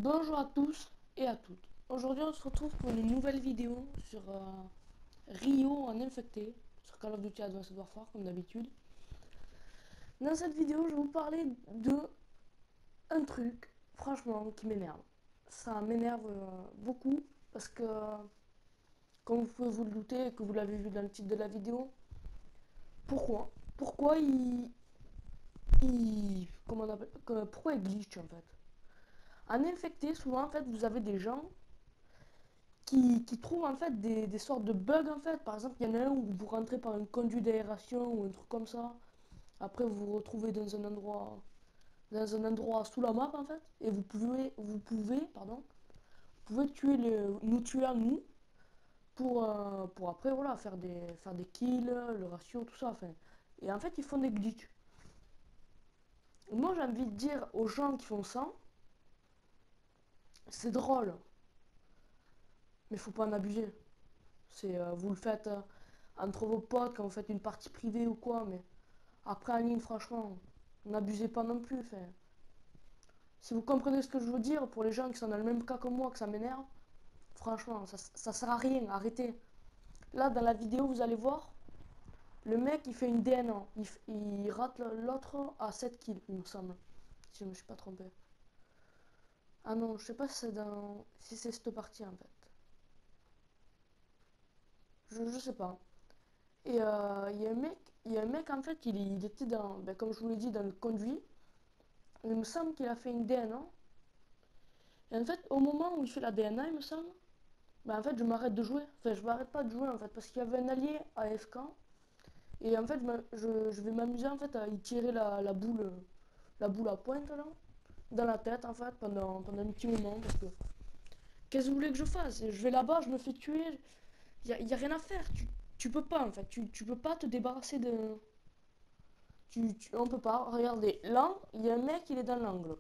Bonjour à tous et à toutes. Aujourd'hui, on se retrouve pour une nouvelle vidéo sur Rio en infecté, sur Call of Duty Advanced Warfare, comme d'habitude. Dans cette vidéo, je vais vous parler de un truc, franchement, qui m'énerve. Ça m'énerve beaucoup parce que, comme vous pouvez vous le douter et que vous l'avez vu dans le titre de la vidéo, pourquoi Pourquoi comment on appelle, pourquoi il glitch en fait? En infecté, souvent, en fait, vous avez des gens qui trouvent en fait des sortes de bugs en fait. Par exemple, il y en a un où vous rentrez par un conduit d'aération ou un truc comme ça. Après, vous vous retrouvez dans un endroit sous la map en fait. Et vous pouvez nous tuer à nous pour après voilà faire des kills, le ratio, tout ça. Enfin. Et en fait, ils font des glitches. Moi, j'ai envie de dire aux gens qui font ça, c'est drôle, mais faut pas en abuser. Vous le faites entre vos potes quand vous faites une partie privée ou quoi, mais après en ligne, franchement, n'abusez pas non plus. Enfin, si vous comprenez ce que je veux dire, pour les gens qui sont dans le même cas que moi, que ça m'énerve, franchement, ça sert à rien, arrêtez. Là, dans la vidéo, vous allez voir, le mec, il fait une DNA. Il rate l'autre à 7 kills, il me semble. Si je ne me suis pas trompé. Ah non, je sais pas si c'est cette partie en fait. Je sais pas. Et il y a un mec en fait, il était comme je vous l'ai dit, dans le conduit. Il me semble qu'il a fait une DNA. Et en fait, au moment où il fait la DNA, il me semble, en fait, je m'arrête de jouer. Enfin, je m'arrête pas de jouer en fait, parce qu'il y avait un allié AFK. Et en fait, je vais m'amuser en fait à y tirer la boule à pointe là, dans la tête en fait, pendant un petit moment. Parce que, qu'est-ce que vous voulez que je fasse? Je vais là-bas, je me fais tuer. Y a rien à faire. Tu peux pas en fait. Tu peux pas te débarrasser de. On peut pas. Regardez, là, il y a un mec, il est dans l'angle.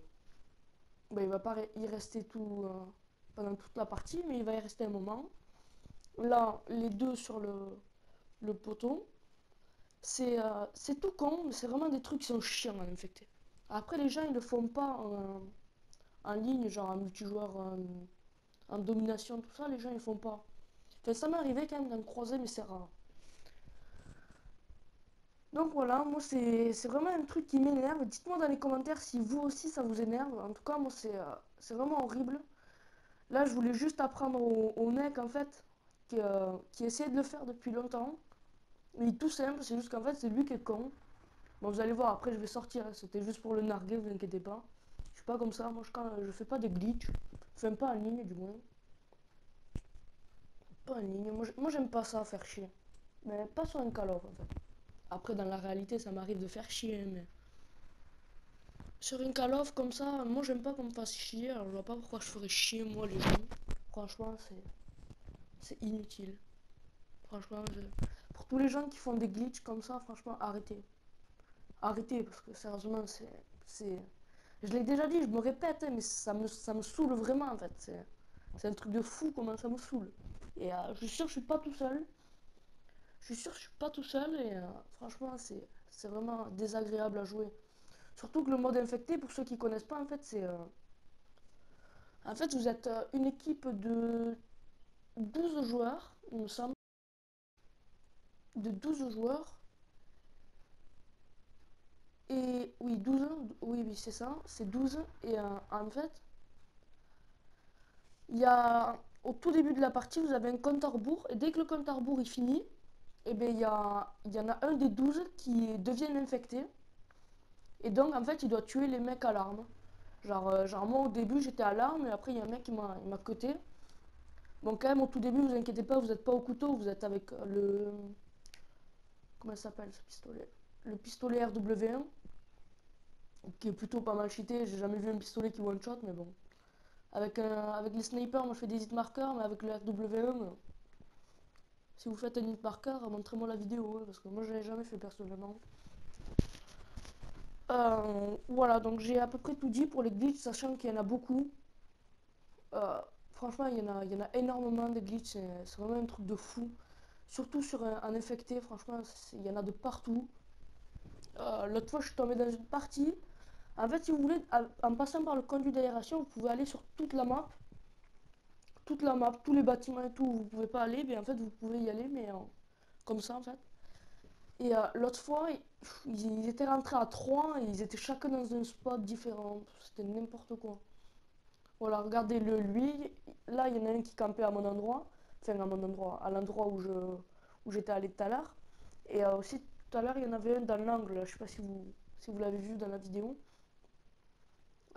Il va pas y rester pendant toute la partie, mais il va y rester un moment. Là, les deux sur le poteau, c'est tout con, mais c'est vraiment des trucs qui sont chiants à infecter. Après, les gens, ils le font pas en ligne, genre en multijoueur, en domination, tout ça, les gens, ils font pas. Enfin, ça m'est arrivé quand même d'en croiser, mais c'est rare. Donc voilà, moi, c'est vraiment un truc qui m'énerve. Dites-moi dans les commentaires si vous aussi ça vous énerve. En tout cas, moi, c'est vraiment horrible. Là, je voulais juste apprendre au mec, en fait, qui essayait de le faire depuis longtemps. Mais tout simple, c'est juste qu'en fait, c'est lui qui est con. Bon, vous allez voir, après, je vais sortir, hein. C'était juste pour le narguer, vous inquiétez pas. Je suis pas comme ça, moi, je fais pas des glitches. Enfin, pas en ligne, du moins. Pas en ligne. Moi, j'aime pas ça, faire chier. Mais pas sur un Call of, en fait. Après, dans la réalité, ça m'arrive de faire chier, mais... Sur une Call of, comme ça, moi, j'aime pas qu'on me fasse chier. Alors, je vois pas pourquoi je ferais chier, moi, les gens. Franchement, c'est inutile. Franchement, pour tous les gens qui font des glitches comme ça, franchement, arrêtez. Arrêtez, parce que sérieusement, c'est... Je l'ai déjà dit, je me répète, hein, mais ça me saoule vraiment, en fait. C'est un truc de fou comment ça me saoule. Et je suis sûr que je suis pas tout seul. Je suis sûr que je suis pas tout seul, et franchement, c'est vraiment désagréable à jouer. Surtout que le mode infecté, pour ceux qui connaissent pas, en fait, En fait, vous êtes une équipe de 12 joueurs, il me semble. De 12 joueurs. Et oui, 12, oui, c'est ça, c'est 12. Et en fait, au tout début de la partie, vous avez un compte à rebours. Et dès que le compte à rebours est fini, et ben, il y en a un des 12 qui devient infecté. Et donc, en fait, il doit tuer les mecs à l'arme. Genre moi, au début, j'étais à l'arme. Et après, il y a un mec qui m'a cuté. Bon, quand même, au tout début, vous inquiétez pas, vous n'êtes pas au couteau. Vous êtes avec le... Comment ça s'appelle ce pistolet? Le pistolet RW1. Qui est plutôt pas mal cheaté. J'ai jamais vu un pistolet qui one-shot, mais bon. Avec les snipers, moi je fais des hit markers, mais avec le RW1, si vous faites un hit marker, montrez-moi la vidéo, hein, parce que moi je l'ai jamais fait personnellement. Voilà, donc j'ai à peu près tout dit pour les glitches, sachant qu'il y en a beaucoup. Euh, Franchement, il y en a énormément de glitches, c'est vraiment un truc de fou. Surtout sur un infecté, franchement, il y en a de partout. L'autre fois, je suis tombé dans une partie. En fait, si vous voulez, en passant par le conduit d'aération, vous pouvez aller sur toute la map, tous les bâtiments et tout, vous pouvez pas aller, mais en fait, vous pouvez y aller, mais comme ça, en fait. Et l'autre fois, ils étaient rentrés à 3 et ils étaient chacun dans un spot différent. C'était n'importe quoi. Voilà, regardez-le, lui. Là, il y en a un qui campait à mon endroit. Enfin, à mon endroit, à l'endroit où j'étais allé tout à l'heure. Et aussi, tout à l'heure, il y en avait un dans l'angle. Je sais pas si vous l'avez vu dans la vidéo.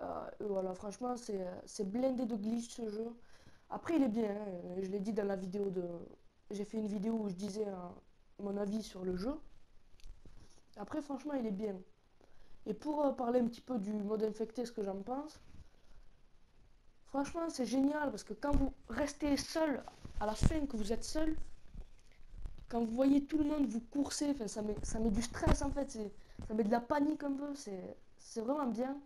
Et voilà, franchement, c'est blindé de glitch ce jeu. Après, il est bien, hein. Je l'ai dit dans la vidéo de. J'ai fait une vidéo où je disais mon avis sur le jeu. Après, franchement, il est bien. Et pour parler un petit peu du mode infecté, ce que j'en pense, franchement, c'est génial parce que quand vous restez seul, à la fin que vous êtes seul, quand vous voyez tout le monde vous courser, enfin, ça met du stress en fait, ça met de la panique un peu, c'est vraiment bien.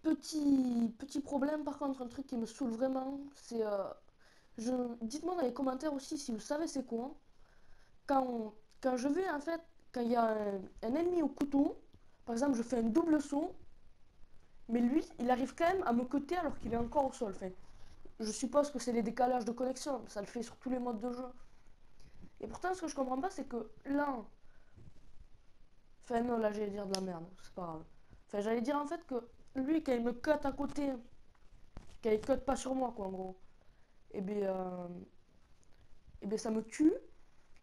Petit problème par contre, un truc qui me saoule vraiment, c'est. Dites-moi dans les commentaires aussi si vous savez c'est quoi. Quand, quand je vais en fait, quand il y a un ennemi au couteau, par exemple, je fais un double saut, mais lui, il arrive quand même à me coter alors qu'il est encore au sol. Enfin, je suppose que c'est les décalages de connexion, ça le fait sur tous les modes de jeu. Et pourtant, ce que je comprends pas, c'est que là. Enfin, non, là, j'allais dire de la merde, c'est pas grave. Enfin, j'allais dire en fait que lui, quand il me cut à côté, quand il cut pas sur moi, quoi, en gros, et bien ça me tue.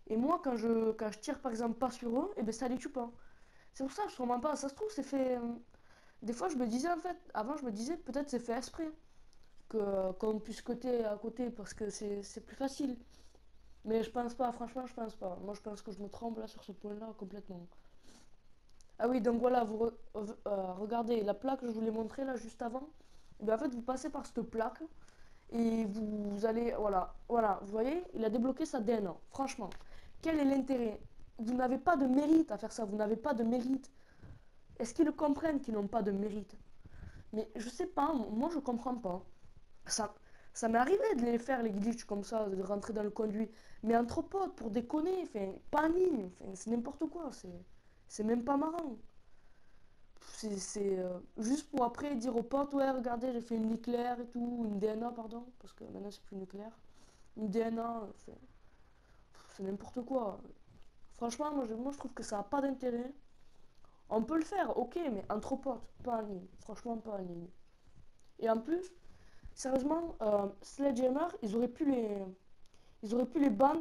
Et moi, quand je tire par exemple pas sur eux, et bien ça les tue pas. C'est pour ça que je comprends pas. Ça se trouve, c'est fait. Des fois, je me disais en fait, avant, je me disais peut-être c'est fait exprès. Qu'on puisse coter à côté parce que c'est plus facile. Mais je pense pas, franchement, je pense pas. Moi, je pense que je me trompe là sur ce point-là complètement. Ah oui, donc voilà, regardez la plaque que je vous l'ai montrée là juste avant. Et bien, en fait, vous passez par cette plaque et vous allez, voilà, vous voyez, il a débloqué sa DNA. Franchement, quel est l'intérêt? Vous n'avez pas de mérite à faire ça, vous n'avez pas de mérite. Est-ce qu'ils le comprennent qu'ils n'ont pas de mérite? Mais je sais pas, moi je comprends pas. Ça, ça m'est arrivé de les faire les glitches comme ça, de rentrer dans le conduit. Mais entre potes, pour déconner, enfin, pas en ligne, enfin, c'est n'importe quoi, c'est même pas marrant. C'est juste pour après dire aux potes, ouais, regardez, j'ai fait une nucléaire et tout, une DNA, pardon, parce que maintenant c'est plus nucléaire. Une DNA, c'est n'importe quoi. Franchement, moi je trouve que ça n'a pas d'intérêt. On peut le faire, ok, mais entre potes, pas en ligne. Franchement, pas en ligne. Et en plus, sérieusement, Sledgehammer, ils auraient pu les ban,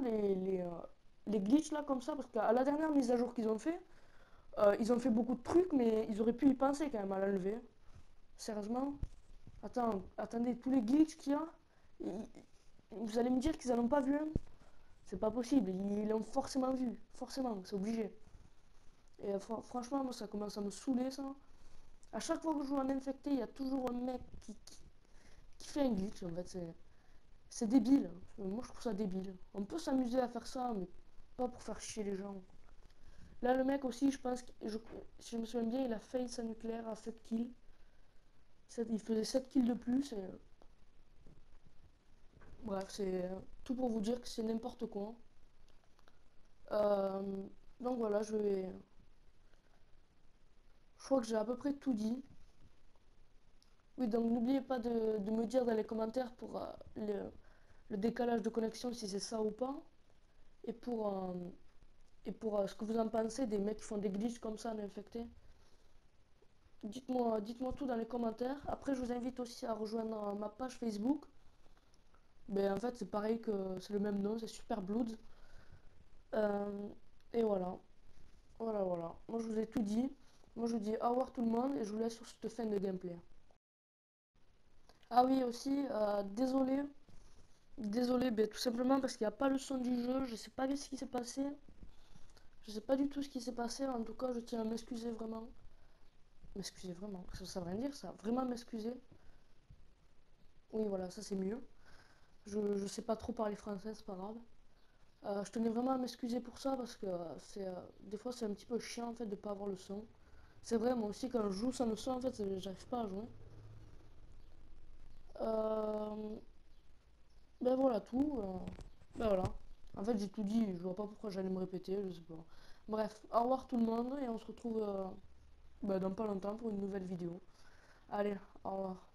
les glitches là comme ça, parce qu'à la dernière mise à jour qu'ils ont fait, ils ont fait beaucoup de trucs, mais ils auraient pu y penser quand même à l'enlever. Sérieusement. Attendez, tous les glitches qu'il y a, vous allez me dire qu'ils en ont pas vu un? C'est pas possible, ils l'ont forcément vu, forcément, c'est obligé. Et franchement, moi ça commence à me saouler ça. À chaque fois que je joue en infecté, il y a toujours un mec qui fait un glitch en fait. C'est débile. Moi je trouve ça débile. On peut s'amuser à faire ça, mais pas pour faire chier les gens. Là, le mec aussi, je pense, si je me souviens bien, il a failli sa nucléaire à 7 kills. Il faisait 7 kills de plus. Bref, c'est tout pour vous dire que c'est n'importe quoi. Euh, donc voilà, je crois que j'ai à peu près tout dit. Oui, donc n'oubliez pas de me dire dans les commentaires pour le décalage de connexion, si c'est ça ou pas. Et pour ce que vous en pensez des mecs qui font des glitches comme ça en infecté. Dites-moi tout dans les commentaires. Après, je vous invite aussi à rejoindre ma page Facebook. Ben, en fait, c'est pareil que c'est le même nom, c'est Super Blood. Euh, et voilà. Voilà. Moi, je vous ai tout dit. Moi, je vous dis au revoir tout le monde et je vous laisse sur cette fin de gameplay. Ah oui, aussi, désolé. Désolé, ben, tout simplement parce qu'il n'y a pas le son du jeu. Je sais pas ce qui s'est passé. Je sais pas du tout ce qui s'est passé. En tout cas, je tiens à m'excuser vraiment. M'excuser vraiment. Ça veut rien dire ça. Vraiment m'excuser. Oui, voilà, ça c'est mieux. Je sais pas trop parler français, c'est pas grave. Je tenais vraiment à m'excuser pour ça parce que des fois c'est un petit peu chiant en fait de pas avoir le son. C'est vrai, moi aussi quand je joue sans le son en fait, j'arrive pas à jouer. Euh, ben voilà tout. Ben voilà. En fait j'ai tout dit, je vois pas pourquoi j'allais me répéter, je sais pas. Bref, au revoir tout le monde et on se retrouve dans pas longtemps pour une nouvelle vidéo. Allez, au revoir.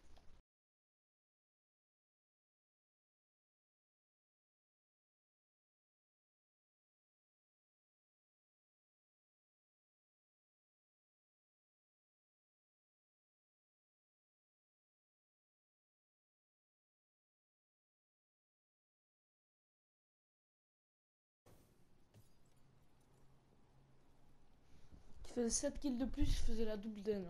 Tu faisais 7 kills de plus, je faisais la double d'N.